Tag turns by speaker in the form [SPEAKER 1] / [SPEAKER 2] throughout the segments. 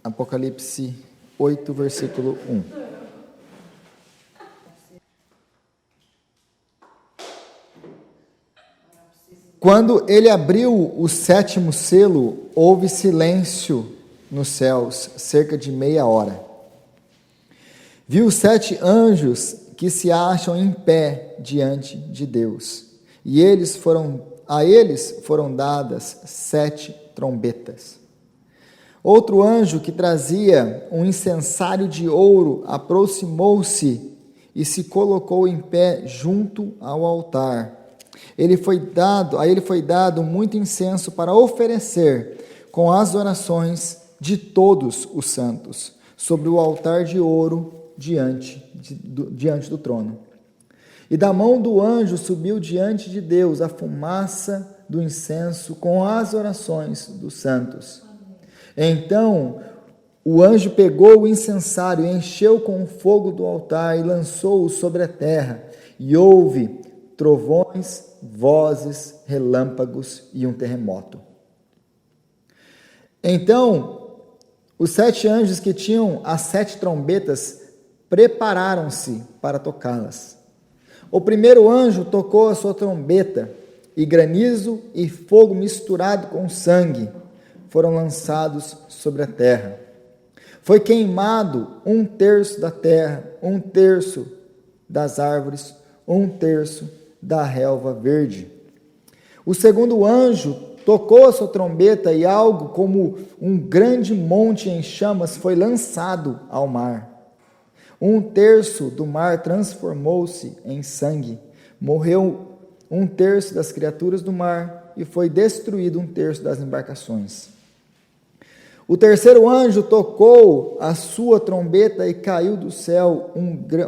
[SPEAKER 1] Apocalipse 8, versículo 1. Quando ele abriu o sétimo selo, houve silêncio nos céus, cerca de meia hora. Viu 7 anjos que se acham em pé diante de Deus, e a eles foram dadas 7 trombetas. Outro anjo que trazia um incensário de ouro aproximou-se e se colocou em pé junto ao altar. A ele foi dado muito incenso para oferecer com as orações de todos os santos sobre o altar de ouro diante do trono. E da mão do anjo subiu diante de Deus a fumaça do incenso com as orações dos santos. Então o anjo pegou o incensário, encheu com o fogo do altar e lançou-o sobre a terra. E houve trovões, vozes, relâmpagos e um terremoto. Então os 7 anjos que tinham as 7 trombetas prepararam-se para tocá-las. O primeiro anjo tocou a sua trombeta, e granizo e fogo misturado com sangue foram lançados sobre a terra. Foi queimado 1/3 da terra, 1/3 das árvores, 1/3 da relva verde. O segundo anjo tocou a sua trombeta e algo como um grande monte em chamas foi lançado ao mar. 1/3 do mar transformou-se em sangue. Morreu 1/3 das criaturas do mar e foi destruído 1/3 das embarcações. O terceiro anjo tocou a sua trombeta e caiu do céu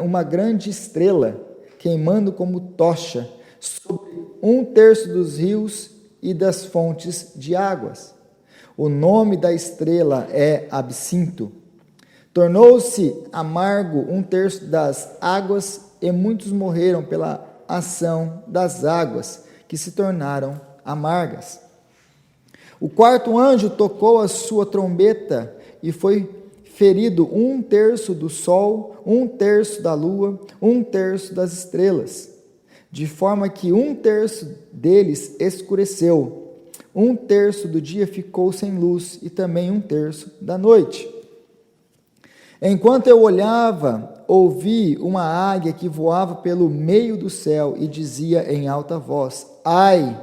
[SPEAKER 1] uma grande estrela, queimando como tocha, sobre 1/3 dos rios e das fontes de águas. O nome da estrela é Absinto. Tornou-se amargo 1/3 das águas, e muitos morreram pela ação das águas, que se tornaram amargas. O quarto anjo tocou a sua trombeta e foi ferido 1/3 do sol, 1/3 da lua, 1/3 das estrelas, de forma que 1/3 deles escureceu, 1/3 do dia ficou sem luz e também 1/3 da noite. Enquanto eu olhava, ouvi uma águia que voava pelo meio do céu e dizia em alta voz: Ai,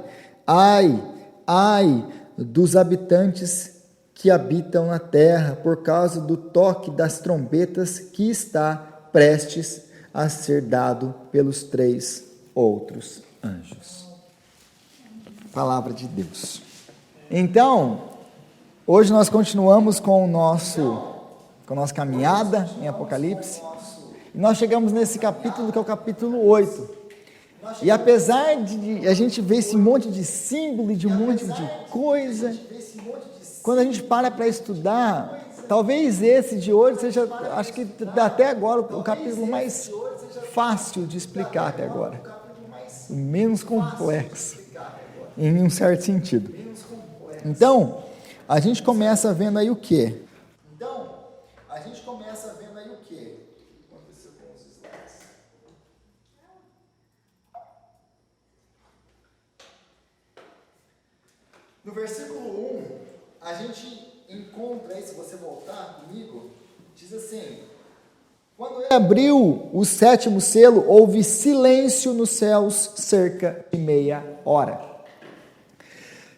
[SPEAKER 1] ai, ai dos habitantes que habitam na terra, por causa do toque das trombetas que está prestes a ser dado pelos 3 outros anjos. Palavra de Deus. Então, hoje nós continuamos com a nossa caminhada em Apocalipse, e nós chegamos nesse capítulo que é o capítulo 8. E apesar de a gente ver esse monte de símbolo e de um monte de coisa, quando a gente para estudar, talvez esse de hoje seja, acho que até agora, o capítulo mais fácil de explicar até agora, o menos complexo, em um certo sentido. Então, a gente começa vendo aí o quê? No versículo 1, a gente encontra aí, se você voltar comigo, diz assim: quando ele abriu o sétimo selo, houve silêncio nos céus cerca de meia hora.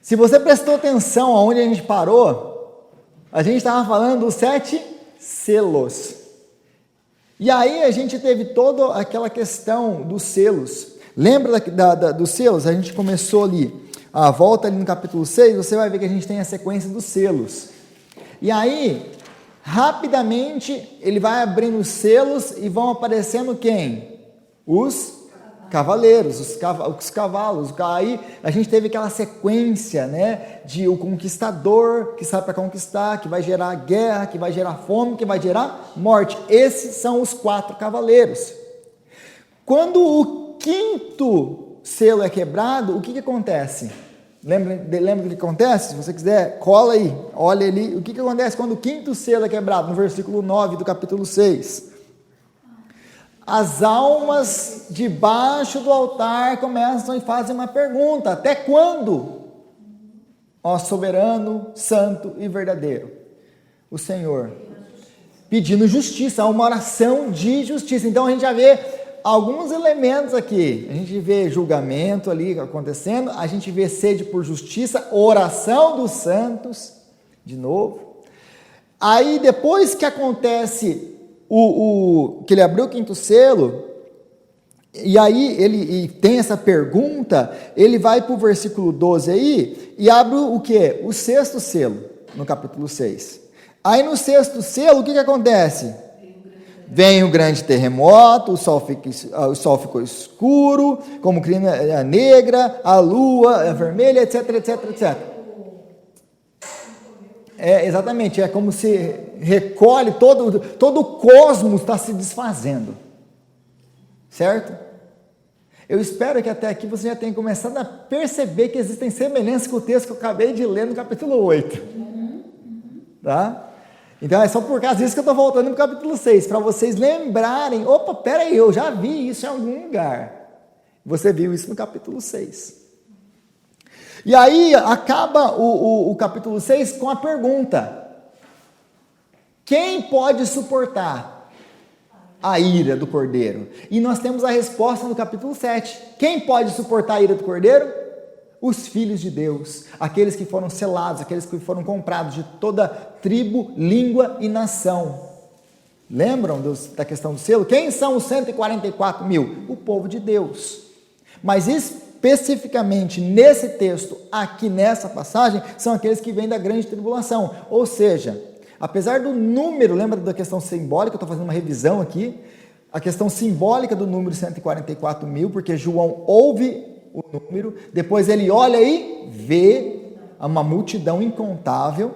[SPEAKER 1] Se você prestou atenção aonde a gente parou, a gente estava falando dos 7 selos. E aí a gente teve toda aquela questão dos selos. Lembra dos selos? A gente começou ali. Volta ali no capítulo 6, você vai ver que a gente tem a sequência dos selos. E aí, rapidamente, ele vai abrindo os selos e vão aparecendo quem? Os cavaleiros, os cavalos. Aí a gente teve aquela sequência, né, de o conquistador que sai para conquistar, que vai gerar guerra, que vai gerar fome, que vai gerar morte. Esses são os 4 cavaleiros. Quando o 5º selo é quebrado, o que acontece? Lembra do que acontece? Se você quiser, cola aí, olha ali. O que acontece quando o quinto selo é quebrado? No versículo 9 do capítulo 6. As almas debaixo do altar começam e fazem uma pergunta: até quando, ó soberano, santo e verdadeiro, o Senhor? Pedindo justiça, uma oração de justiça. Então a gente já vê alguns elementos aqui. A gente vê julgamento ali acontecendo, a gente vê sede por justiça, oração dos santos, de novo. Aí depois que acontece que ele abriu o quinto selo, e aí ele tem essa pergunta, ele vai para o versículo 12 aí, e abre o quê? O sexto selo, no capítulo 6. Aí no sexto selo, o que acontece? Vem o grande terremoto, o sol ficou escuro, como crina negra, a lua vermelha, etc, etc, etc. Exatamente, é como se recolhe, todo o cosmos está se desfazendo, certo? Eu espero que até aqui você já tenha começado a perceber que existem semelhanças com o texto que eu acabei de ler no capítulo 8, tá? Então é só por causa disso que eu estou voltando no capítulo 6, para vocês lembrarem, opa, peraí, eu já vi isso em algum lugar. Você viu isso no capítulo 6. E aí acaba o capítulo 6 com a pergunta: quem pode suportar a ira do Cordeiro? E nós temos a resposta no capítulo 7. Quem pode suportar a ira do Cordeiro? Os filhos de Deus, aqueles que foram selados, aqueles que foram comprados de toda tribo, língua e nação. Lembram da questão do selo? Quem são os 144 mil? O povo de Deus. Mas especificamente nesse texto, aqui nessa passagem, são aqueles que vêm da grande tribulação. Ou seja, apesar do número, lembra da questão simbólica, eu estou fazendo uma revisão aqui, a questão simbólica do número 144 mil, porque João ouve o número, depois ele olha e vê uma multidão incontável.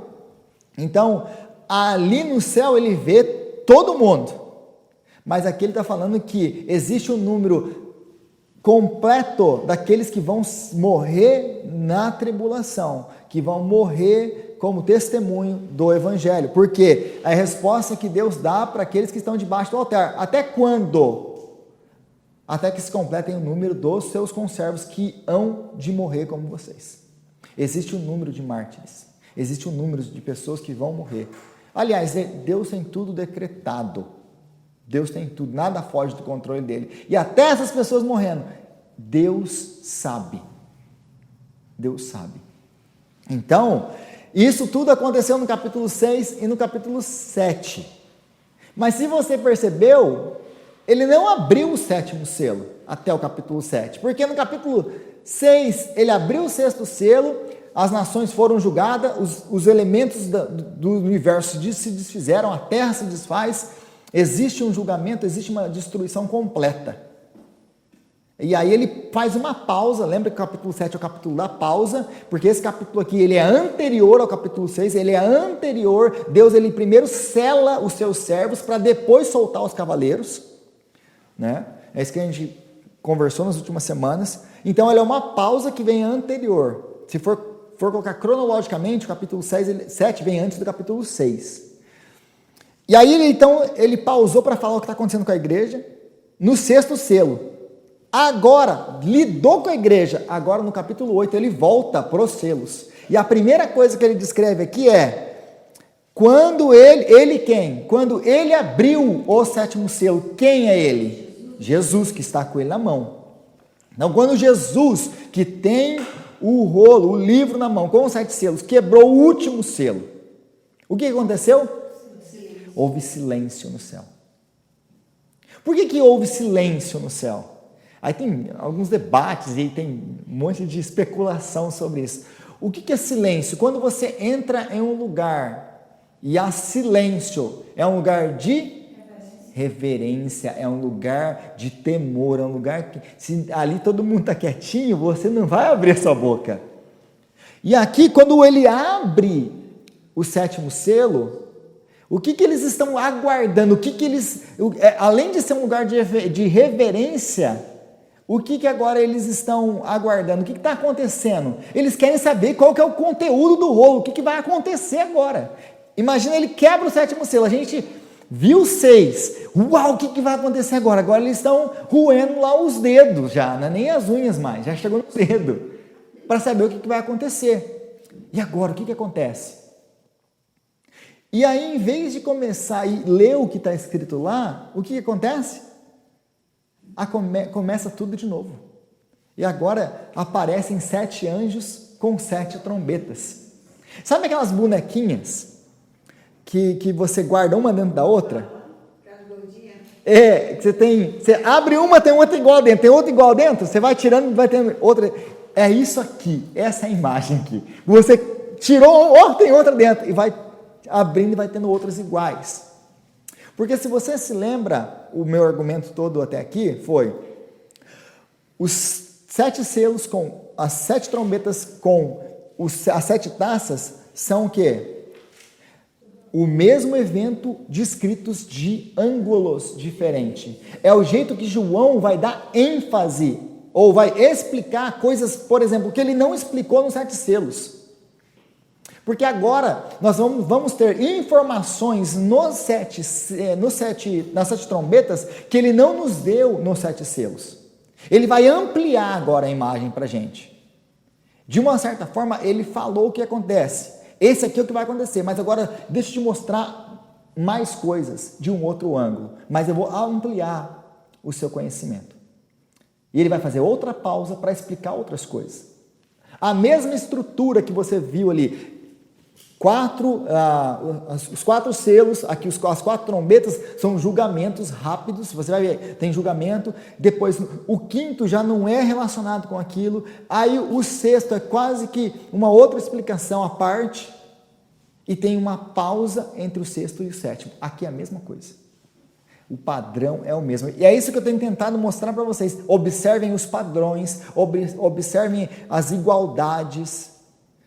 [SPEAKER 1] Então, ali no céu ele vê todo mundo, mas aqui ele está falando que existe um número completo daqueles que vão morrer na tribulação, que vão morrer como testemunho do Evangelho, porque a resposta que Deus dá para aqueles que estão debaixo do altar: até quando? Até que se completem o número dos seus conservos que hão de morrer como vocês. Existe um número de mártires, existe um número de pessoas que vão morrer. Aliás, Deus tem tudo decretado, Deus tem tudo, nada foge do controle dele. E até essas pessoas morrendo, Deus sabe. Deus sabe. Então, isso tudo aconteceu no capítulo 6 e no capítulo 7. Mas se você percebeu, ele não abriu o sétimo selo até o capítulo 7, porque no capítulo 6 ele abriu o sexto selo, as nações foram julgadas, os elementos do universo se desfizeram, a terra se desfaz, existe um julgamento, existe uma destruição completa. E aí ele faz uma pausa, lembra que o capítulo 7 é o capítulo da pausa, porque esse capítulo aqui ele é anterior ao capítulo 6, ele é anterior, Deus ele primeiro sela os seus servos para depois soltar os cavaleiros, né? É isso que a gente conversou nas últimas semanas. Então ela é uma pausa que vem anterior. Se for colocar cronologicamente, o capítulo 7 vem antes do capítulo 6. E aí então ele pausou para falar o que está acontecendo com a igreja no sexto selo. Agora, lidou com a igreja, agora no capítulo 8 ele volta para os selos. E a primeira coisa que ele descreve aqui é: quando ele quem? Quando ele abriu o sétimo selo, quem é ele? Jesus, que está com ele na mão. Então, quando Jesus, que tem o rolo, o livro na mão, com os 7 selos, quebrou o último selo, o que aconteceu? Houve silêncio no céu. Por que houve silêncio no céu? Aí tem alguns debates e tem um monte de especulação sobre isso. O que é silêncio? Quando você entra em um lugar e há silêncio, é um lugar de reverência, é um lugar de temor, é um lugar que, se ali todo mundo está quietinho, você não vai abrir a sua boca. E aqui, quando ele abre o sétimo selo, o que eles estão aguardando? Além de ser um lugar de reverência, O que agora eles estão aguardando? O que está acontecendo? Eles querem saber qual que é o conteúdo do rolo, o que vai acontecer agora. Imagina, ele quebra o 7º selo, a gente viu 6, uau, o que vai acontecer agora? Agora eles estão roendo lá os dedos já, não é nem as unhas mais, já chegou no dedo, para saber o que vai acontecer. E agora, o que acontece? E aí, em vez de começar e ler o que está escrito lá, o que acontece? Começa tudo de novo. E agora aparecem 7 anjos com 7 trombetas. Sabe aquelas bonequinhas que você guarda uma dentro da outra? Você abre uma, tem outra igual dentro, tem outra igual dentro, você vai tirando, vai tendo outra. É isso aqui, essa é a imagem aqui. Você tirou, tem outra dentro, e vai abrindo e vai tendo outras iguais. Porque se você se lembra, o meu argumento todo até aqui foi, os 7 selos com as 7 trombetas com as 7 taças são o quê? O mesmo evento descritos de ângulos diferentes. É o jeito que João vai dar ênfase, ou vai explicar coisas, por exemplo, que ele não explicou nos 7 selos. Porque agora nós vamos ter informações nas 7 trombetas que ele não nos deu nos 7 selos. Ele vai ampliar agora a imagem para a gente. De uma certa forma, ele falou o que acontece. Esse aqui é o que vai acontecer, mas agora deixa eu te mostrar mais coisas de um outro ângulo. Mas eu vou ampliar o seu conhecimento. E ele vai fazer outra pausa para explicar outras coisas. A mesma estrutura que você viu ali, os 4 selos, aqui as 4 trombetas são julgamentos rápidos, você vai ver, tem julgamento, depois o 5º já não é relacionado com aquilo, aí o 6º é quase que uma outra explicação à parte, e tem uma pausa entre o 6º e o 7º, aqui é a mesma coisa, o padrão é o mesmo, e é isso que eu tenho tentado mostrar para vocês, observem os padrões, observem as igualdades,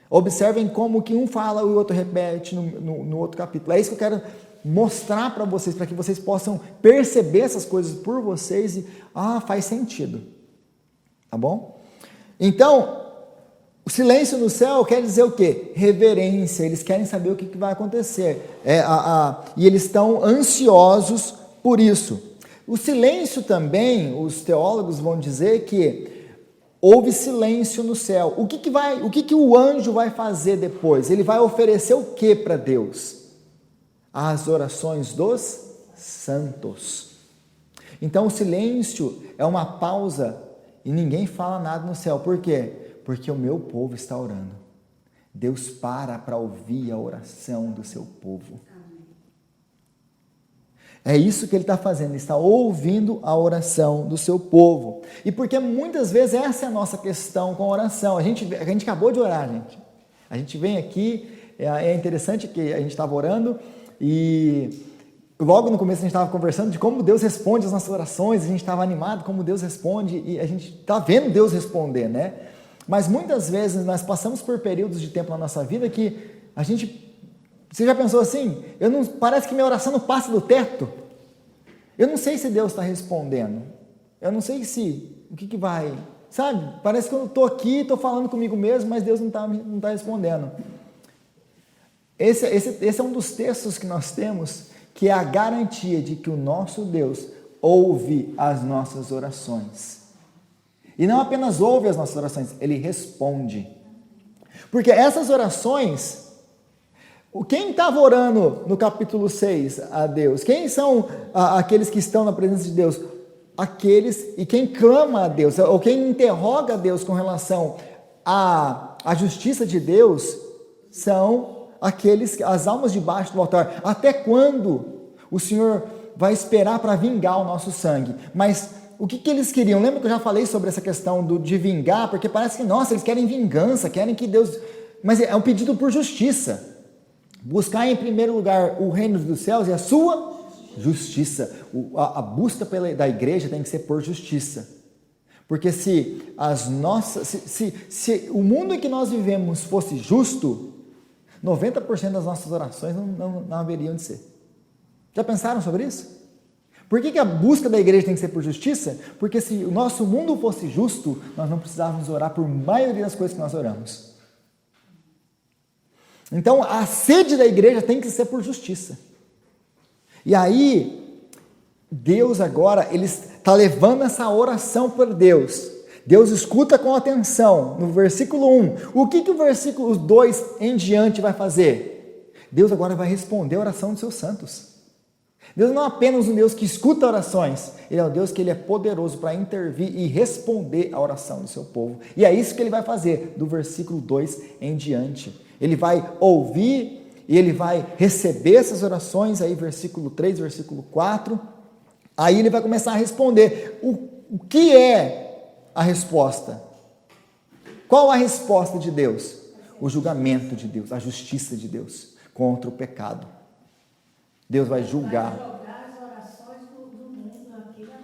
[SPEAKER 1] observem como que um fala e o outro repete no outro capítulo. É isso que eu quero mostrar para vocês, para que vocês possam perceber essas coisas por vocês e, faz sentido. Tá bom? Então, o silêncio no céu quer dizer o quê? Reverência, eles querem saber o que vai acontecer. E eles estão ansiosos por isso. O silêncio também, os teólogos vão dizer que houve silêncio no céu. O que o anjo vai fazer depois? Ele vai oferecer o que para Deus? As orações dos santos. Então o silêncio é uma pausa e ninguém fala nada no céu. Por quê? Porque o meu povo está orando. Deus para ouvir a oração do seu povo. É isso que ele está fazendo, ele está ouvindo a oração do seu povo. E porque muitas vezes essa é a nossa questão com a oração. A gente acabou de orar, gente. A gente vem aqui, é interessante que a gente estava orando e logo no começo a gente estava conversando de como Deus responde as nossas orações, a gente estava animado como Deus responde e a gente está vendo Deus responder, né? Mas muitas vezes nós passamos por períodos de tempo na nossa vida que a gente... Você já pensou assim? Parece que minha oração não passa do teto. Eu não sei se Deus está respondendo. Eu não sei o que vai... Sabe? Parece que eu estou aqui, estou falando comigo mesmo, mas Deus não está respondendo. Esse é um dos textos que nós temos, que é a garantia de que o nosso Deus ouve as nossas orações. E não apenas ouve as nossas orações, Ele responde. Porque essas orações... Quem estava orando no capítulo 6 a Deus? Quem são aqueles que estão na presença de Deus? E quem clama a Deus, ou quem interroga a Deus com relação à justiça de Deus, são as almas debaixo do altar. Até quando o Senhor vai esperar para vingar o nosso sangue? Mas o que eles queriam? Lembra que eu já falei sobre essa questão de vingar? Porque parece que, eles querem vingança, querem que Deus... Mas é um pedido por justiça. Buscar em primeiro lugar o reino dos céus e a sua justiça. A busca da igreja tem que ser por justiça. Porque se o mundo em que nós vivemos fosse justo, 90% das nossas orações não haveriam de ser. Já pensaram sobre isso? Por que a busca da igreja tem que ser por justiça? Porque se o nosso mundo fosse justo, nós não precisávamos orar por maioria das coisas que nós oramos. Então, a sede da igreja tem que ser por justiça. E aí, Deus agora, Ele está levando essa oração por Deus. Deus escuta com atenção, no versículo 1. O que o versículo 2 em diante vai fazer? Deus agora vai responder a oração dos seus santos. Deus não é apenas um Deus que escuta orações, Ele é um Deus que Ele é poderoso para intervir e responder a oração do seu povo. E é isso que Ele vai fazer, do versículo 2 em diante. Ele vai ouvir e Ele vai receber essas orações, aí versículo 3, versículo 4, aí Ele vai começar a responder. O que é a resposta? Qual a resposta de Deus? O julgamento de Deus, a justiça de Deus contra o pecado. Deus vai julgar.
[SPEAKER 2] Vai jogar as orações do mundo aqui na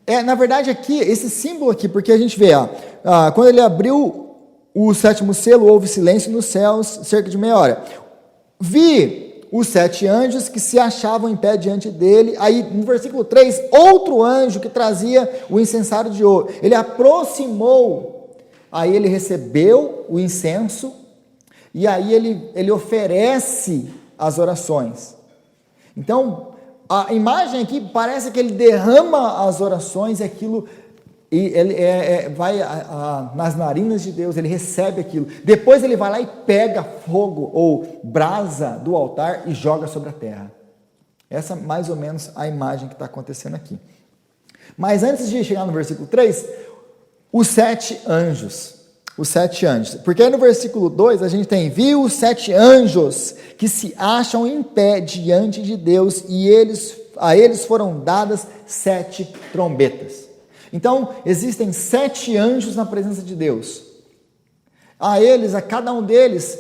[SPEAKER 2] terra.
[SPEAKER 1] Na verdade, aqui, esse símbolo aqui, porque a gente vê, quando ele abriu o sétimo selo, houve silêncio nos céus, cerca de meia hora. Vi os 7 anjos que se achavam em pé diante dele. Aí, no versículo 3, outro anjo que trazia o incensário de ouro. Ele aproximou, aí ele recebeu o incenso, e aí ele oferece as orações. Então, a imagem aqui parece que ele derrama as orações e aquilo ele vai nas narinas de Deus, ele recebe aquilo. Depois ele vai lá e pega fogo ou brasa do altar e joga sobre a terra. Essa é mais ou menos a imagem que está acontecendo aqui. Mas antes de chegar no versículo 3, os 7 anjos. Os 7 anjos, porque aí no versículo 2 a gente tem, viu os 7 anjos que se acham em pé diante de Deus e a eles foram dadas 7 trombetas. Então, existem 7 anjos na presença de Deus. A cada um deles,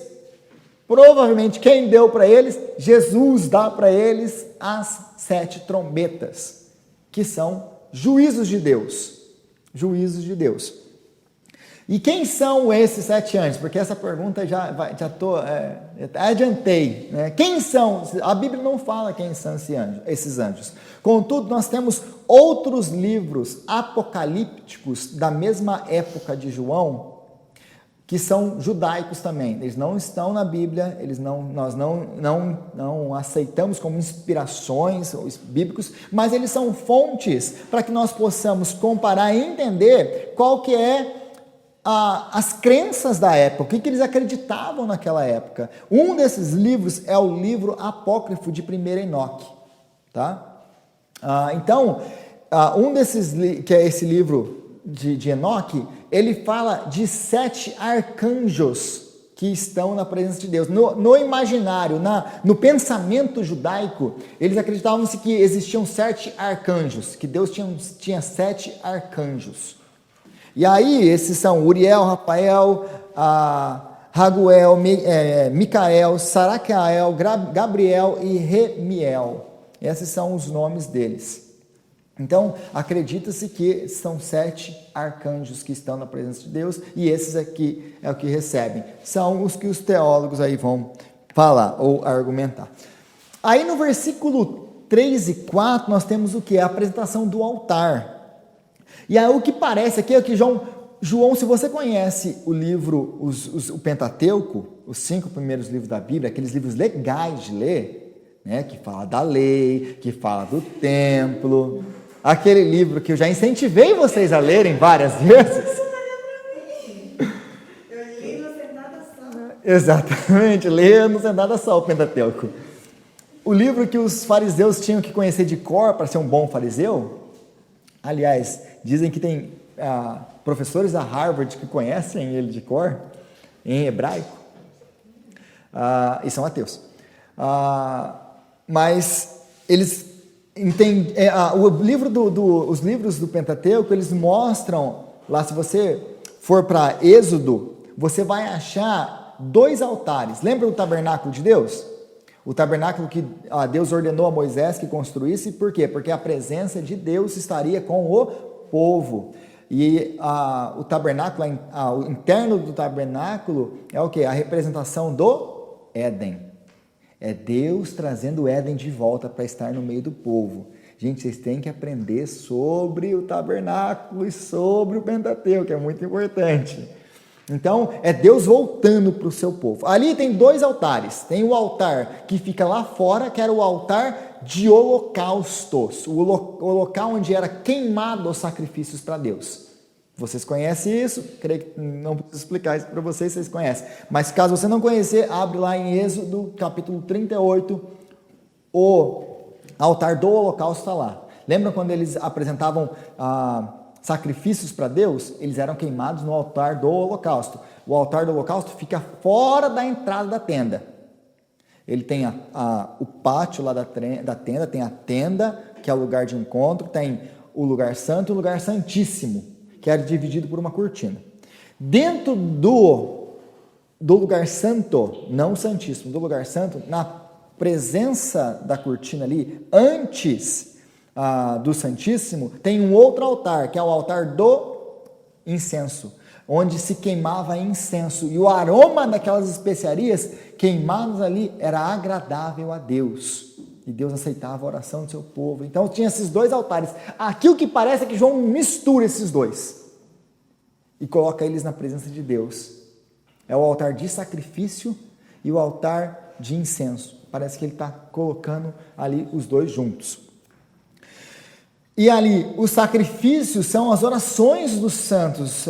[SPEAKER 1] provavelmente quem deu para eles, Jesus dá para eles as 7 trombetas, que são juízos de Deus. Juízos de Deus. E quem são esses 7 anjos? Porque essa pergunta adiantei. Né? Quem são? A Bíblia não fala quem são esses anjos. Contudo, nós temos outros livros apocalípticos da mesma época de João, que são judaicos também. Eles não estão na Bíblia, nós não aceitamos como inspirações bíblicos, mas eles são fontes para que nós possamos comparar e entender qual que é as crenças da época, o que eles acreditavam naquela época. Um desses livros é o livro apócrifo de 1 Enoque. Tá? Então, um desses, que é esse livro de Enoque, ele fala de 7 arcanjos que estão na presença de Deus. No imaginário, no pensamento judaico, eles acreditavam que existiam 7 arcanjos, que Deus tinha 7 arcanjos. E aí, esses são Uriel, Rafael, Raguel, Micael, Saracael, Gabriel e Remiel. Esses são os nomes deles. Então, acredita-se que são 7 arcanjos que estão na presença de Deus, e esses aqui é o que recebem. São os que os teólogos aí vão falar ou argumentar. Aí no versículo 3 e 4, nós temos o que? A apresentação do altar. E aí o que parece aqui é que João, se você conhece o livro, o Pentateuco, os 5 primeiros livros da Bíblia, aqueles livros legais de ler, né, que fala da lei, que fala do templo, aquele livro que eu já incentivei vocês a lerem várias vezes.
[SPEAKER 2] Eu li no sentada só.
[SPEAKER 1] Exatamente, leia no sentada só o Pentateuco. O livro que os fariseus tinham que conhecer de cor para ser um bom fariseu. Aliás, dizem que tem professores da Harvard que conhecem ele de cor, em hebraico, e são ateus. Mas eles entendem, os livros do Pentateuco, eles mostram, lá se você for para Êxodo, você vai achar 2 altares. Lembra do tabernáculo de Deus? O tabernáculo que Deus ordenou a Moisés que construísse, por quê? Porque a presença de Deus estaria com o povo. E o tabernáculo, o interno do tabernáculo é o quê? A representação do Éden. É Deus trazendo o Éden de volta para estar no meio do povo. Gente, vocês têm que aprender sobre o tabernáculo e sobre o Pentateuco, que é muito importante. Então, é Deus voltando para o seu povo. Ali tem 2 altares. Tem o altar que fica lá fora, que era o altar de holocaustos. O local onde era queimado os sacrifícios para Deus. Vocês conhecem isso? Creio que não preciso explicar isso para vocês, vocês conhecem. Mas caso você não conhecer, abre lá em Êxodo, capítulo 38, o altar do holocausto está lá. Lembra quando eles apresentavam sacrifícios para Deus? Eles eram queimados no altar do holocausto. O altar do holocausto fica fora da entrada da tenda. Ele tem o pátio lá da tenda, tem a tenda, que é o lugar de encontro, tem o lugar santo e o lugar santíssimo, que era dividido por uma cortina. Dentro do lugar santo, não santíssimo, do lugar santo, na presença da cortina ali, antes do Santíssimo, tem um outro altar, que é o altar do incenso, onde se queimava incenso, e o aroma daquelas especiarias queimadas ali era agradável a Deus, e Deus aceitava a oração do seu povo. Então tinha esses 2 altares. Aqui o que parece é que João mistura esses 2 e coloca eles na presença de Deus. É o altar de sacrifício e o altar de incenso. Parece que ele está colocando ali os 2 juntos. E ali, os sacrifícios são as orações dos santos,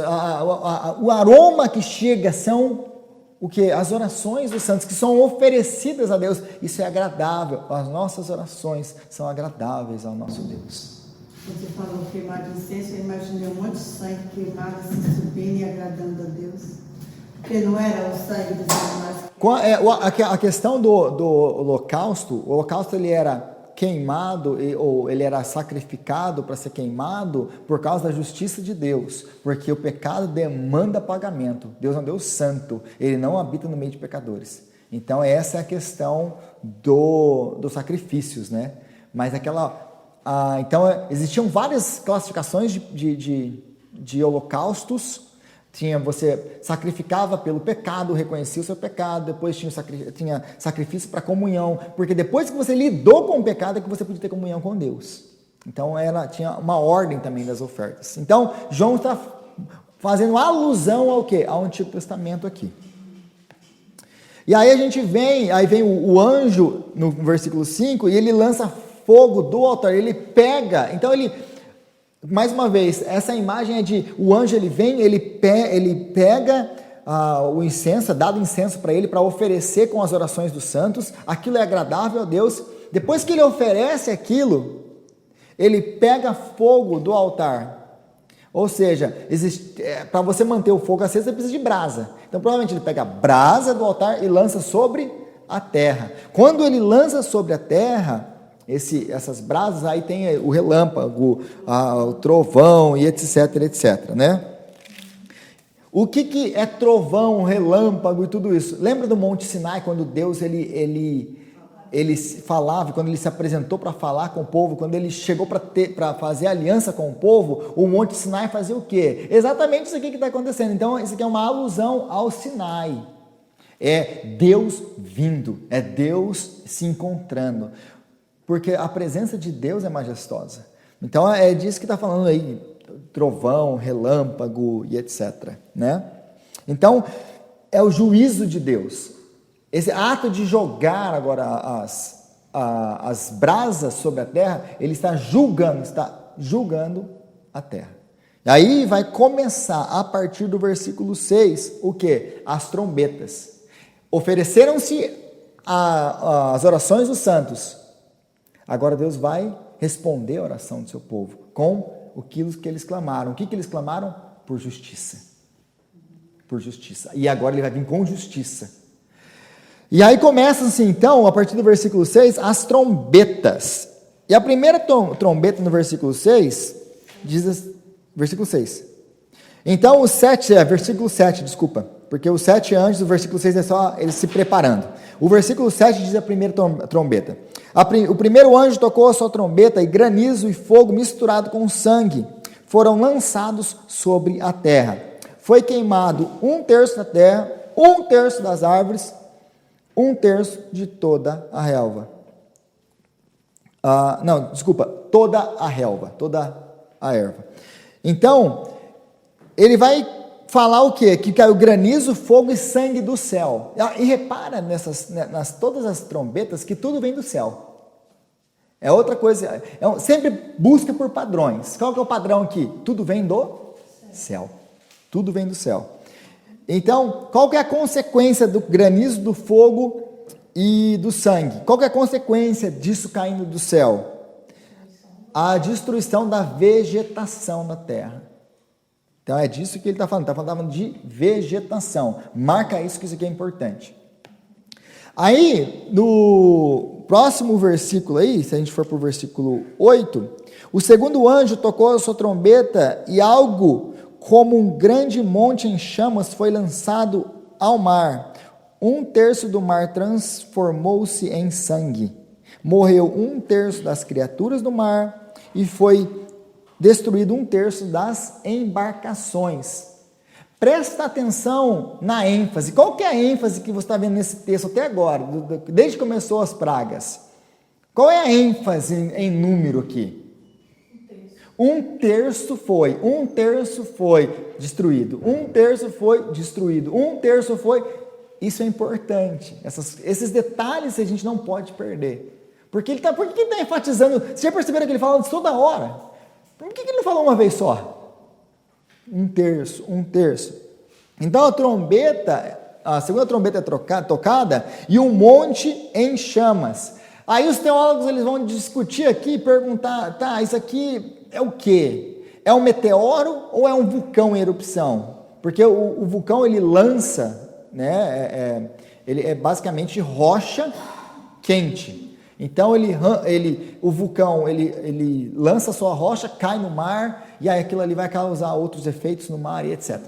[SPEAKER 1] o aroma que chega são o que? As orações dos santos, que são oferecidas a Deus. Isso é agradável, as nossas orações são agradáveis ao nosso Deus.
[SPEAKER 2] Você falou queimar de incenso, eu imaginei um monte de sangue queimado, assim, subindo e agradando a Deus. Porque não era o sangue dos animais.
[SPEAKER 1] A questão do holocausto, o holocausto ele era queimado, ou ele era sacrificado para ser queimado por causa da justiça de Deus, porque o pecado demanda pagamento. Deus é um Deus santo, ele não habita no meio de pecadores. Então essa é a questão dos sacrifícios, né? Mas então existiam várias classificações de holocaustos. Você sacrificava pelo pecado, reconhecia o seu pecado, depois tinha sacrifício para comunhão, porque depois que você lidou com o pecado é que você podia ter comunhão com Deus. Então tinha uma ordem também das ofertas. Então João está fazendo alusão ao quê? Ao Antigo Testamento aqui. E aí aí vem o anjo no versículo 5 e ele lança fogo do altar, ele pega, então mais uma vez, essa imagem é o anjo ele vem, ele pega o incenso, é dado incenso para ele, para oferecer com as orações dos santos, aquilo é agradável a Deus. Depois que ele oferece aquilo, ele pega fogo do altar, ou seja, para você manter o fogo aceso, você precisa de brasa. Então provavelmente ele pega a brasa do altar e lança sobre a terra. Quando ele lança sobre a terra, essas brasas, aí tem o relâmpago, o trovão e etc, né? O que é trovão, relâmpago e tudo isso? Lembra do Monte Sinai, quando Deus ele falava, quando ele se apresentou para falar com o povo, quando ele chegou para fazer aliança com o povo, o Monte Sinai fazia o quê? Exatamente isso aqui que está acontecendo. Então isso aqui é uma alusão ao Sinai. É Deus vindo, é Deus se encontrando. Porque a presença de Deus é majestosa. Então é disso que está falando aí, trovão, relâmpago e etc, né? Então é o juízo de Deus. Esse ato de jogar agora as brasas sobre a terra, ele está julgando a terra. E aí vai começar a partir do versículo 6, o quê? As trombetas. Ofereceram-se as orações dos santos. Agora Deus vai responder a oração do seu povo com aquilo que eles clamaram. O que eles clamaram? Por justiça. Por justiça. E agora ele vai vir com justiça. E aí começam-se então, a partir do versículo 6, as trombetas. E a primeira trombeta no versículo 6, versículo 6. Então versículo 7, desculpa. Porque os 7 anjos, o versículo 6 é só eles se preparando. O versículo 7 diz a primeira trombeta. O primeiro anjo tocou a sua trombeta e granizo e fogo misturado com sangue foram lançados sobre a terra. Foi queimado 1/3 da terra, 1/3 das árvores, 1/3 de toda a relva. toda a relva, toda a erva. Então, ele vai falar o quê? Que caiu granizo, fogo e sangue do céu. E repara nas todas as trombetas que tudo vem do céu. É outra coisa, sempre busca por padrões. Qual que é o padrão aqui? Tudo vem do céu. Tudo vem do céu. Então, qual que é a consequência do granizo, do fogo e do sangue? Qual que é a consequência disso caindo do céu? A destruição da vegetação na terra. Então, é disso que ele está falando. Está falando de vegetação. Marca isso, que isso aqui é importante. Aí, no próximo versículo aí, se a gente for para o versículo 8, o segundo anjo tocou a sua trombeta e algo como um grande monte em chamas foi lançado ao mar. 1/3 do mar transformou-se em sangue. Morreu 1/3 das criaturas do mar e foi destruído 1/3 das embarcações. Presta atenção na ênfase. Qual que é a ênfase que você está vendo nesse texto até agora, desde que começou as pragas? Qual é a ênfase em número aqui? 1/3 foi destruído. 1/3 foi destruído. 1/3 foi... Isso é importante. Esses detalhes a gente não pode perder. Por que ele está enfatizando? Vocês já perceberam que ele fala isso toda hora? Por que ele não falou uma vez só? 1/3. Então a segunda trombeta é tocada e um monte em chamas. Aí os teólogos eles vão discutir aqui e perguntar, tá, isso aqui é o quê? É um meteoro ou é um vulcão em erupção? Porque o vulcão ele lança, né, ele é basicamente rocha quente. Então o vulcão ele lança sua rocha, cai no mar e aí aquilo ali vai causar outros efeitos no mar e etc.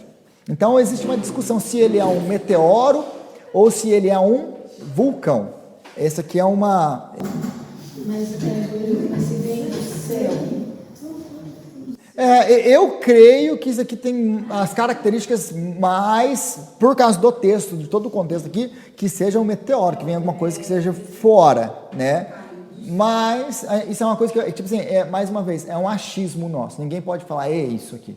[SPEAKER 1] Então existe uma discussão se ele é um meteoro ou se ele é um vulcão. Essa aqui é uma...
[SPEAKER 2] Mas se vem do céu.
[SPEAKER 1] Eu creio que isso aqui tem as características mais, por causa do texto, de todo o contexto aqui, que seja um meteoro, que venha alguma coisa que seja fora, né? Mas isso é uma coisa que, tipo assim, mais uma vez, é um achismo nosso. Ninguém pode falar, é isso aqui,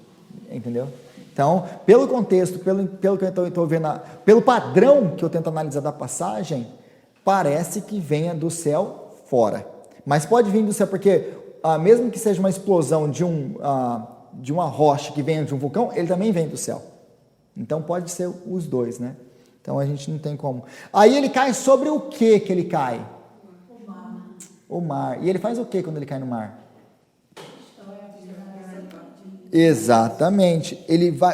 [SPEAKER 1] entendeu? Então, pelo contexto, pelo que eu estou vendo, pelo padrão que eu tento analisar da passagem, parece que venha do céu fora. Mas pode vir do céu, porque mesmo que seja uma explosão de uma rocha que venha de um vulcão, ele também vem do céu. Então pode ser os dois, né? Então a gente não tem como. Aí ele cai sobre o que ele cai? O mar. E ele faz o que quando ele cai no mar? Exatamente.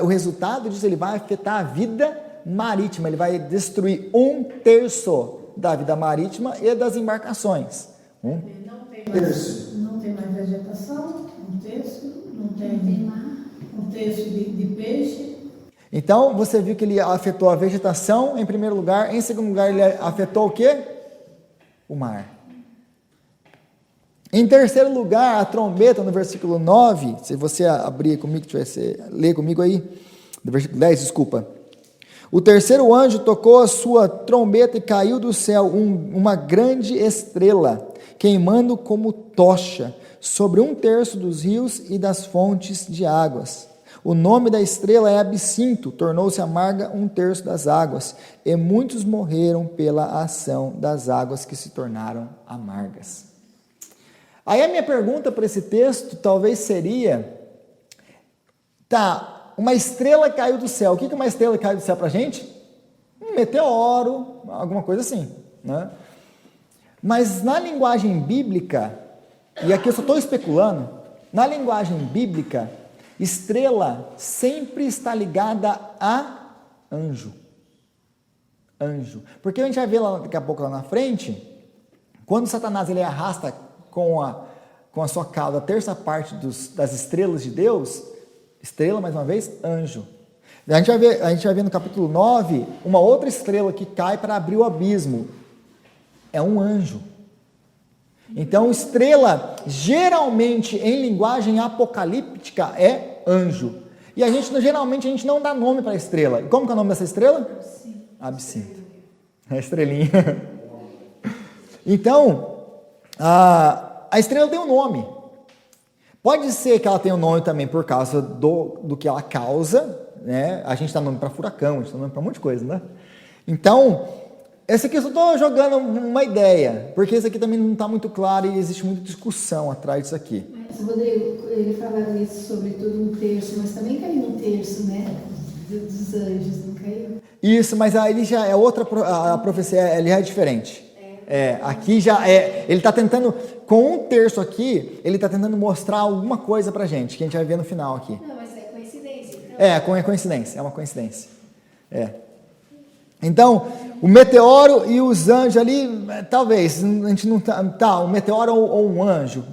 [SPEAKER 1] O resultado disso, ele vai afetar a vida marítima. Ele vai destruir 1/3 da vida marítima e das embarcações. 1/3.
[SPEAKER 2] Não tem mais vegetação, 1/3, não tem 1/3 de peixe.
[SPEAKER 1] Então, você viu que ele afetou a vegetação em primeiro lugar. Em segundo lugar, ele afetou o quê? O mar. Em terceiro lugar, a trombeta, no versículo 9, se você abrir comigo, ler comigo aí, no versículo 10, desculpa. O terceiro anjo tocou a sua trombeta e caiu do céu uma grande estrela, queimando como tocha, sobre 1/3 dos rios e das fontes de águas. O nome da estrela é Absinto, tornou-se amarga 1/3 das águas, e muitos morreram pela ação das águas que se tornaram amargas. Aí a minha pergunta para esse texto talvez seria, uma estrela caiu do céu, o que uma estrela caiu do céu para a gente? Um meteoro, alguma coisa assim, né? Mas na linguagem bíblica, e aqui eu só estou especulando, na linguagem bíblica, estrela sempre está ligada a anjo. Anjo. Porque a gente vai ver lá, daqui a pouco lá na frente, quando Satanás ele arrasta com a sua cauda a terça parte das estrelas de Deus, estrela, mais uma vez, anjo. A gente vai ver no capítulo 9, uma outra estrela que cai para abrir o abismo. É um anjo. Então, estrela, geralmente, em linguagem apocalíptica, é anjo. E geralmente, a gente não dá nome para a estrela. E como que é o nome dessa estrela? Absinto. É a estrelinha. Então, a a estrela tem um nome. Pode ser que ela tenha um nome também por causa do que ela causa, né? A gente dá nome para furacão, a gente dá nome para um monte de coisa, né? Então, essa aqui eu só estou jogando uma ideia, porque isso aqui também não está muito claro e existe muita discussão atrás disso aqui.
[SPEAKER 3] Mas, Rodrigo, ele falava isso sobre tudo um terço, mas também caiu um terço, né? Dos anjos, não caiu?
[SPEAKER 1] Isso, mas aí ele já é outra, a profecia ele é diferente. Aqui já é, ele está tentando, com um terço aqui, ele está tentando mostrar alguma coisa pra gente, que a gente vai ver no final aqui.
[SPEAKER 3] Não, mas é coincidência. Então.
[SPEAKER 1] É uma coincidência. Então, o meteoro e os anjos ali, talvez, a gente não tá, um meteoro ou um anjo,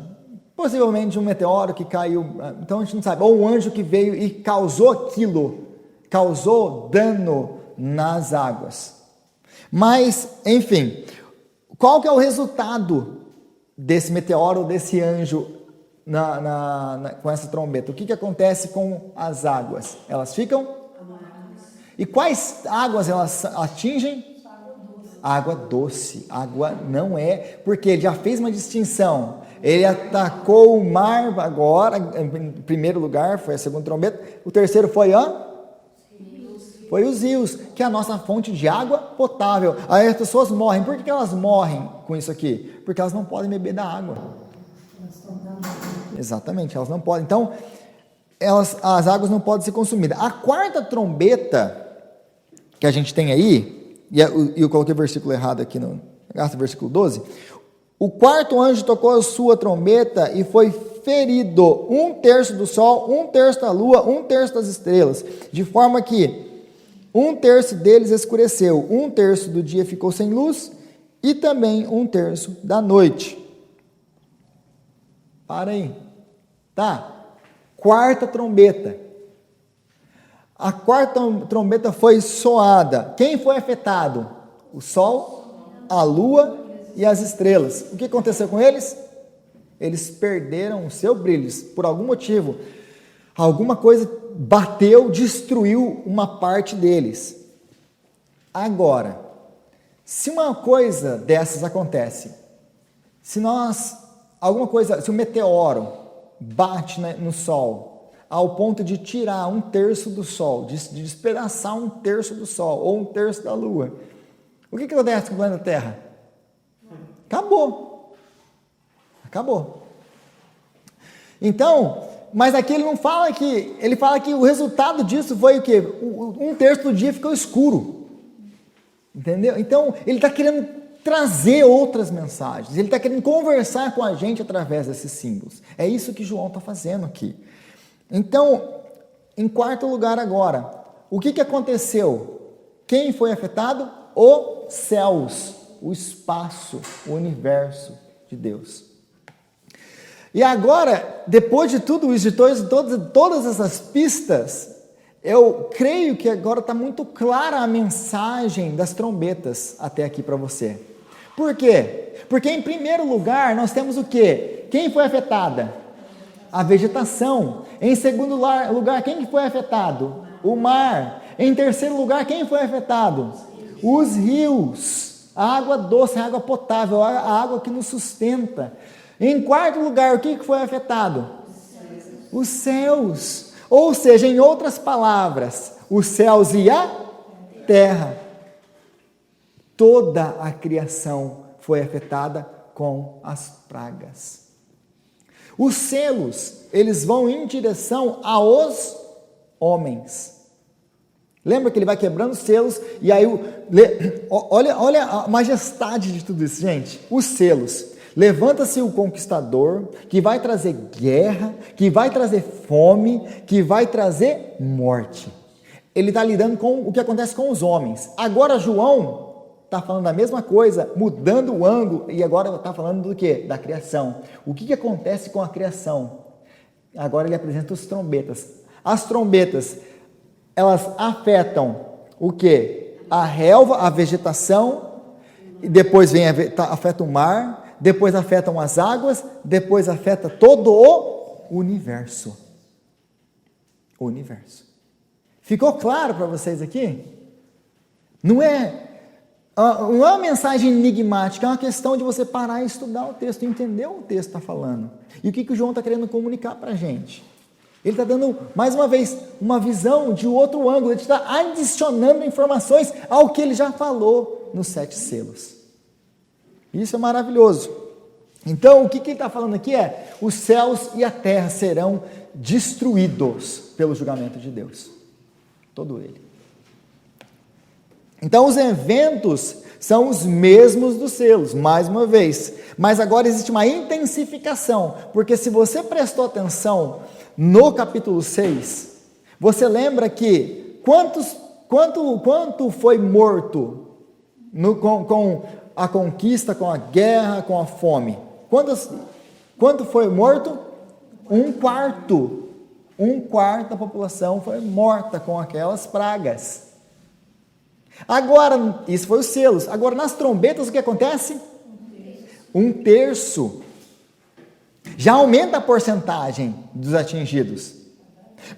[SPEAKER 1] possivelmente um meteoro que caiu, então a gente não sabe, ou um anjo que veio e causou aquilo, causou dano nas águas. Mas, enfim, qual que é o resultado desse meteoro, desse anjo com essa trombeta? O que acontece com as águas? Elas ficam? E quais águas elas atingem? Água doce. Água não é, porque ele já fez uma distinção. Ele atacou o mar agora, em primeiro lugar, foi a segunda trombeta. O terceiro foi foi os rios, que é a nossa fonte de água potável. Aí as pessoas morrem. Por que elas morrem com isso aqui? Porque elas não podem beber da água. Exatamente, elas não podem. Então, as águas não podem ser consumidas. A quarta trombeta que a gente tem aí, e eu coloquei o versículo errado aqui no versículo 12, o quarto anjo tocou a sua trombeta e foi ferido 1/3 do sol, 1/3 da lua, 1/3 das estrelas, de forma que 1/3 deles escureceu, 1/3 do dia ficou sem luz e também 1/3 da noite. Para aí. Tá. Quarta trombeta. A quarta trombeta foi soada. Quem foi afetado? O sol, a lua e as estrelas. O que aconteceu com eles? Eles perderam o seu brilho. Por algum motivo, alguma coisa bateu, destruiu uma parte deles. Agora, se uma coisa dessas acontece, se o meteoro bate no sol, ao ponto de tirar 1/3 do sol, de despedaçar 1/3 do sol, ou 1/3 da lua, o que acontece com o planeta Terra? Acabou. Então, mas aqui ele não fala que, ele fala que o resultado disso foi o quê? 1/3 do dia ficou escuro. Entendeu? Então, ele está querendo trazer outras mensagens, ele está querendo conversar com a gente através desses símbolos. É isso que João está fazendo aqui. Então, em quarto lugar agora, o que aconteceu? Quem foi afetado? Os céus, o espaço, o universo de Deus. E agora, depois de tudo isso, de todas essas pistas, eu creio que agora está muito clara a mensagem das trombetas até aqui para você. Por quê? Porque em primeiro lugar nós temos o quê? Quem foi afetada? A vegetação. Em segundo lugar, quem foi afetado? O mar. Em terceiro lugar, quem foi afetado? Os rios. A água doce, a água potável, a água que nos sustenta. Em quarto lugar, o que foi afetado? Os céus. Ou seja, em outras palavras, os céus e a terra. Toda a criação foi afetada com as pragas. Os selos, eles vão em direção aos homens. Lembra que ele vai quebrando os selos, e aí, olha a majestade de tudo isso, gente. Os selos. Levanta-se o conquistador, que vai trazer guerra, que vai trazer fome, que vai trazer morte. Ele está lidando com o que acontece com os homens. Agora João está falando a mesma coisa, mudando o ângulo, e agora está falando do quê? Da criação. O que acontece com a criação? Agora ele apresenta os trombetas. As trombetas, elas afetam o quê? A relva, a vegetação, e depois afeta o mar, depois afetam as águas, depois afeta todo o universo. O universo. Ficou claro para vocês aqui? Não é Não é uma mensagem enigmática, é uma questão de você parar e estudar o texto, entender o que o texto está falando. E o que o João está querendo comunicar para a gente? Ele está dando, mais uma vez, uma visão de outro ângulo, ele está adicionando informações ao que ele já falou nos 7 selos. Isso é maravilhoso. Então, o que ele está falando aqui é: os céus e a terra serão destruídos pelo julgamento de Deus. Todo ele. Então, os eventos são os mesmos dos selos, mais uma vez. Mas agora existe uma intensificação, porque se você prestou atenção no capítulo 6, você lembra que quanto foi morto com a conquista, com a guerra, com a fome? Quanto foi morto? 1/4. 1/4 da população foi morta com aquelas pragas. Agora, isso foi os selos. Agora, nas trombetas, o que acontece? 1/3. Já aumenta a porcentagem dos atingidos.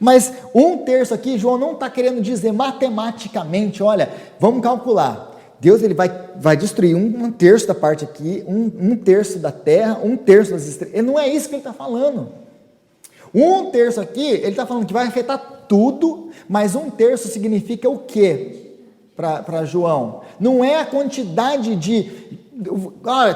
[SPEAKER 1] Mas 1/3 aqui, João não está querendo dizer matematicamente, olha, vamos calcular. Deus ele vai destruir 1/3 da parte aqui, 1/3 da terra, 1/3 das estrelas. Não é isso que ele está falando. 1/3 aqui, ele está falando que vai afetar tudo, mas 1/3 significa o quê para João? Não é a quantidade de...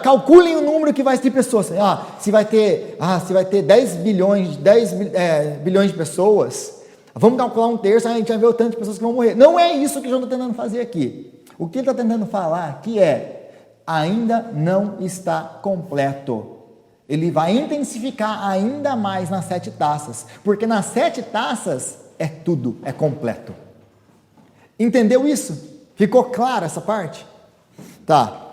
[SPEAKER 1] calculem o número que vai ter pessoas. Se vai ter 10 bilhões de pessoas, vamos calcular 1/3, a gente vai ver o tanto de pessoas que vão morrer. Não é isso que João está tentando fazer aqui. O que ele está tentando falar aqui é: ainda não está completo. Ele vai intensificar ainda mais nas 7 taças, porque nas 7 taças é tudo, é completo. Entendeu isso? Ficou clara essa parte? Tá.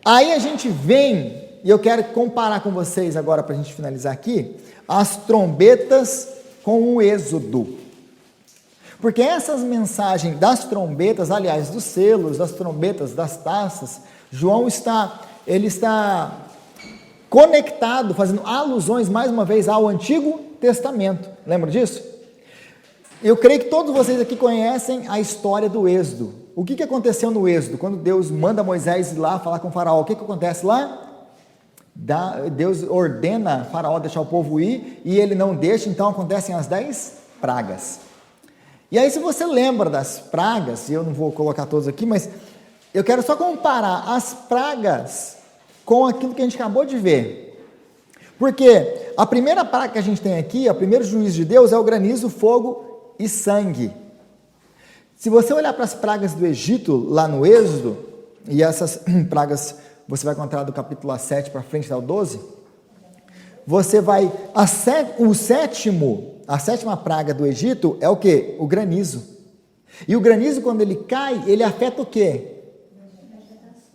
[SPEAKER 1] Aí a gente vem, e eu quero comparar com vocês agora, para a gente finalizar aqui, as trombetas com o Êxodo. Porque essas mensagens das trombetas, aliás, dos selos, das trombetas, das taças, João está conectado, fazendo alusões, mais uma vez, ao Antigo Testamento. Lembra disso? Eu creio que todos vocês aqui conhecem a história do Êxodo. O que aconteceu no Êxodo? Quando Deus manda Moisés ir lá falar com o faraó, o que acontece lá? Deus ordena faraó deixar o povo ir, e ele não deixa, então acontecem as 10 pragas. E aí, se você lembra das pragas, e eu não vou colocar todos aqui, mas eu quero só comparar as pragas com aquilo que a gente acabou de ver. Porque a primeira praga que a gente tem aqui, o primeiro juízo de Deus, é o granizo, fogo e sangue. Se você olhar para as pragas do Egito, lá no Êxodo, e essas pragas você vai encontrar do capítulo 7 para frente, até o 12, você vai... A sétima praga do Egito é o quê? O granizo. E o granizo, quando ele cai, ele afeta o quê?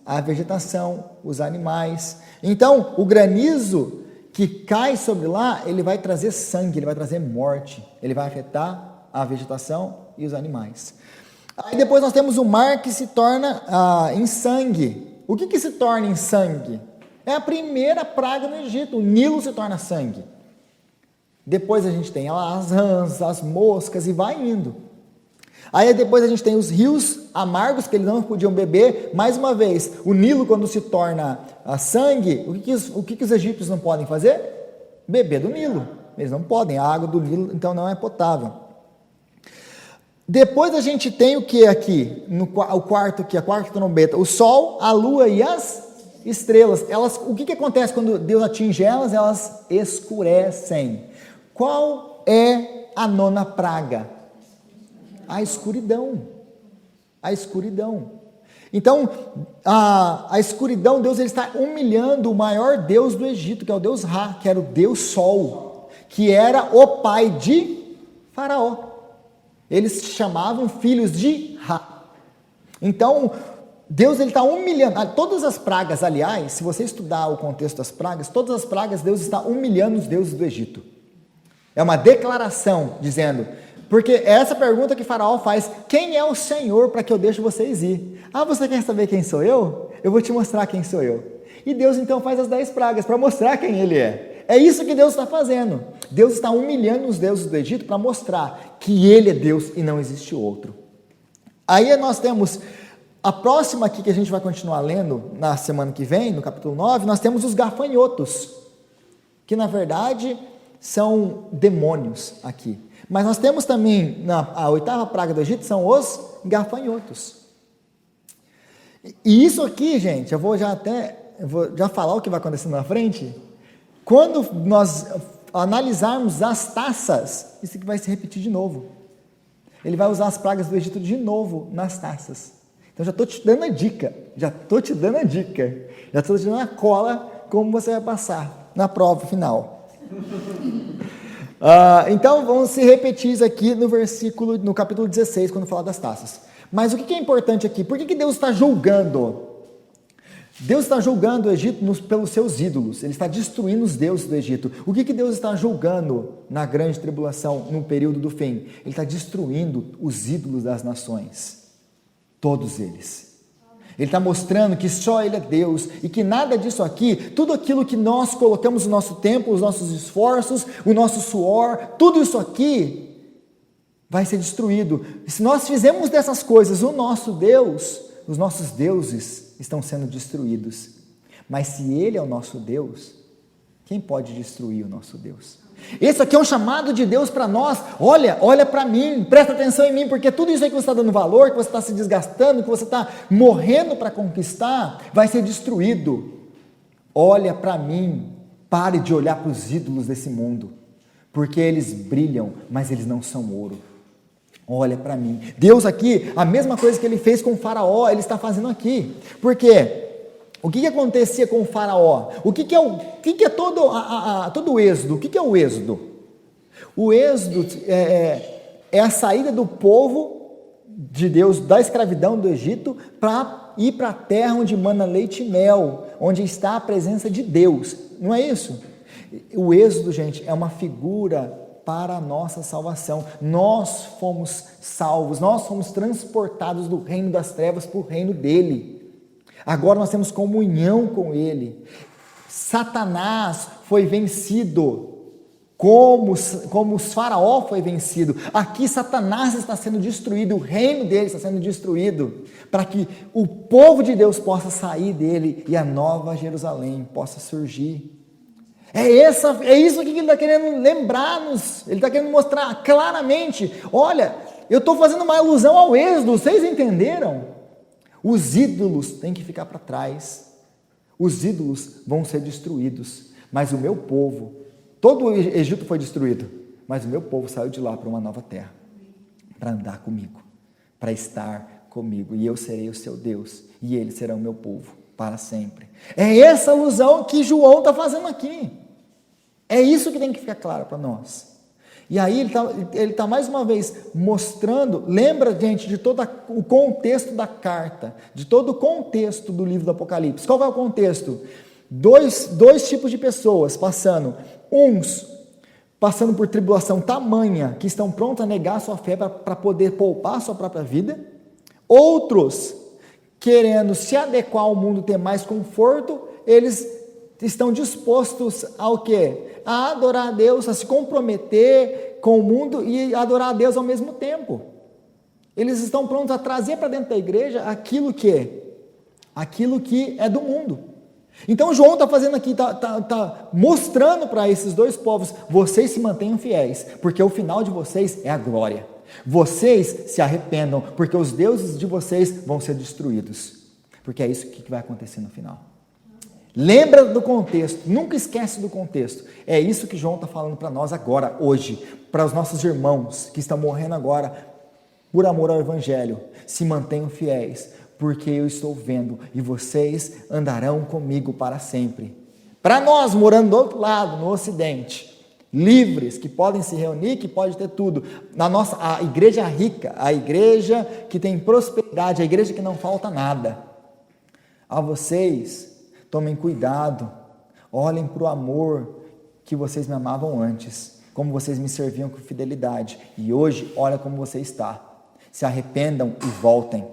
[SPEAKER 1] A vegetação, os animais. Então, o granizo que cai sobre lá, ele vai trazer sangue, ele vai trazer morte, ele vai afetar a vegetação e os animais. Aí depois nós temos o mar que se torna em sangue. O que se torna em sangue? É a primeira praga no Egito, o Nilo se torna sangue. Depois a gente tem as rãs, as moscas e vai indo. Aí depois a gente tem os rios amargos que eles não podiam beber. Mais uma vez, o Nilo, quando se torna sangue, o que os egípcios não podem fazer? Beber do Nilo. Eles não podem, a água do Nilo então não é potável. Depois a gente tem o que aqui? A quarta trombeta, o sol, a lua e as estrelas. O que acontece quando Deus atinge elas? Elas escurecem. Qual é a 9ª praga? A escuridão. A escuridão. Então, a escuridão, Deus ele está humilhando o maior deus do Egito, que é o deus Ra, que era o deus Sol, que era o pai de Faraó. Eles se chamavam filhos de Ra. Então, Deus ele está humilhando. Todas as pragas, aliás, se você estudar o contexto das pragas, todas as pragas, Deus está humilhando os deuses do Egito. É uma declaração dizendo, porque é essa pergunta que Faraó faz: quem é o Senhor para que eu deixe vocês ir? Você quer saber quem sou eu? Eu vou te mostrar quem sou eu. E Deus então faz as 10 pragas para mostrar quem ele é. É isso que Deus está fazendo. Deus está humilhando os deuses do Egito para mostrar que ele é Deus e não existe outro. Aí nós temos A próxima aqui que a gente vai continuar lendo na semana que vem, no capítulo 9, nós temos os gafanhotos, que na verdade são demônios aqui. Mas nós temos também, a 8ª praga do Egito, são os gafanhotos. E isso aqui, gente, eu vou já falar o que vai acontecer na frente. Quando nós analisarmos as taças, isso aqui vai se repetir de novo. Ele vai usar as pragas do Egito de novo nas taças. Então já estou te dando a dica, já estou te dando a cola como você vai passar na prova final. Então vamos se repetir isso aqui no capítulo 16, quando falar das taças. Mas o que é importante aqui? Por que Deus está julgando? Deus está julgando o Egito pelos seus ídolos, ele está destruindo os deuses do Egito. O que Deus está julgando na grande tribulação, no período do fim? Ele está destruindo os ídolos das nações, todos eles. Ele está mostrando que só Ele é Deus e que nada disso aqui, tudo aquilo que nós colocamos o nosso tempo, os nossos esforços, o nosso suor, tudo isso aqui vai ser destruído. E se nós fizermos dessas coisas o nosso Deus, os nossos deuses estão sendo destruídos. Mas se Ele é o nosso Deus, quem pode destruir o nosso Deus? Esse aqui é um chamado de Deus para nós. Olha para mim, presta atenção em mim, porque tudo isso aí que você está dando valor, que você está se desgastando, que você está morrendo para conquistar, vai ser destruído. Olha para mim, pare de olhar para os ídolos desse mundo, porque eles brilham, mas eles não são ouro. Olha para mim. Deus aqui, a mesma coisa que ele fez com o faraó, ele está fazendo aqui. Por quê? O que acontecia com o faraó? O que é todo o êxodo? O que é o êxodo? O êxodo é a saída do povo de Deus, da escravidão do Egito, para ir para a terra onde mana leite e mel, onde está a presença de Deus. Não é isso? O êxodo, gente, é uma figura para a nossa salvação. Nós fomos salvos, nós fomos transportados do reino das trevas para o reino dele. Agora nós temos comunhão com Ele. Satanás foi vencido, como o faraó foi vencido. Aqui Satanás está sendo destruído, o reino dele está sendo destruído, para que o povo de Deus possa sair dele e a nova Jerusalém possa surgir. É isso que ele está querendo lembrar-nos, ele está querendo mostrar claramente. Olha, eu estou fazendo uma alusão ao êxodo, vocês entenderam? Os ídolos têm que ficar para trás, os ídolos vão ser destruídos, mas o meu povo, todo o Egito foi destruído, mas o meu povo saiu de lá para uma nova terra, para andar comigo, para estar comigo, e eu serei o seu Deus, e eles serão o meu povo para sempre. É essa alusão que João está fazendo aqui, é isso que tem que ficar claro para nós. E aí ele tá mais uma vez mostrando, lembra, gente, de todo o contexto da carta, de todo o contexto do livro do Apocalipse. Qual é o contexto? Dois tipos de pessoas passando, uns passando por tribulação tamanha, que estão prontos a negar a sua fé para poder poupar a sua própria vida, outros querendo se adequar ao mundo, ter mais conforto, eles estão dispostos ao quê? A adorar a Deus, a se comprometer com o mundo e adorar a Deus ao mesmo tempo. Eles estão prontos a trazer para dentro da igreja aquilo que é do mundo. Então João está fazendo aqui, está mostrando para esses dois povos, vocês se mantenham fiéis, porque o final de vocês é a glória. Vocês se arrependam, porque os deuses de vocês vão ser destruídos, porque é isso que vai acontecer no final. Lembra do contexto, nunca esquece do contexto. É isso que João está falando para nós agora, hoje, para os nossos irmãos que estão morrendo agora por amor ao Evangelho. Se mantenham fiéis, porque eu estou vendo e vocês andarão comigo para sempre. Para nós, morando do outro lado, no Ocidente, livres, que podem se reunir, que pode ter tudo, a igreja rica, a igreja que tem prosperidade, a igreja que não falta nada. A vocês, tomem cuidado, olhem para o amor que vocês me amavam antes, como vocês me serviam com fidelidade, e hoje, olha como você está. Se arrependam e voltem.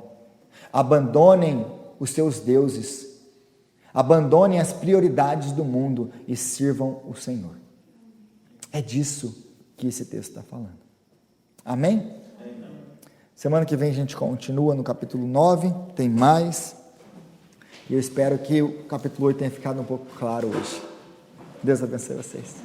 [SPEAKER 1] Abandonem os seus deuses, abandonem as prioridades do mundo e sirvam o Senhor. É disso que esse texto está falando. Amém? Semana que vem a gente continua no capítulo 9, tem mais. E eu espero que o capítulo 8 tenha ficado um pouco claro hoje. Deus abençoe vocês.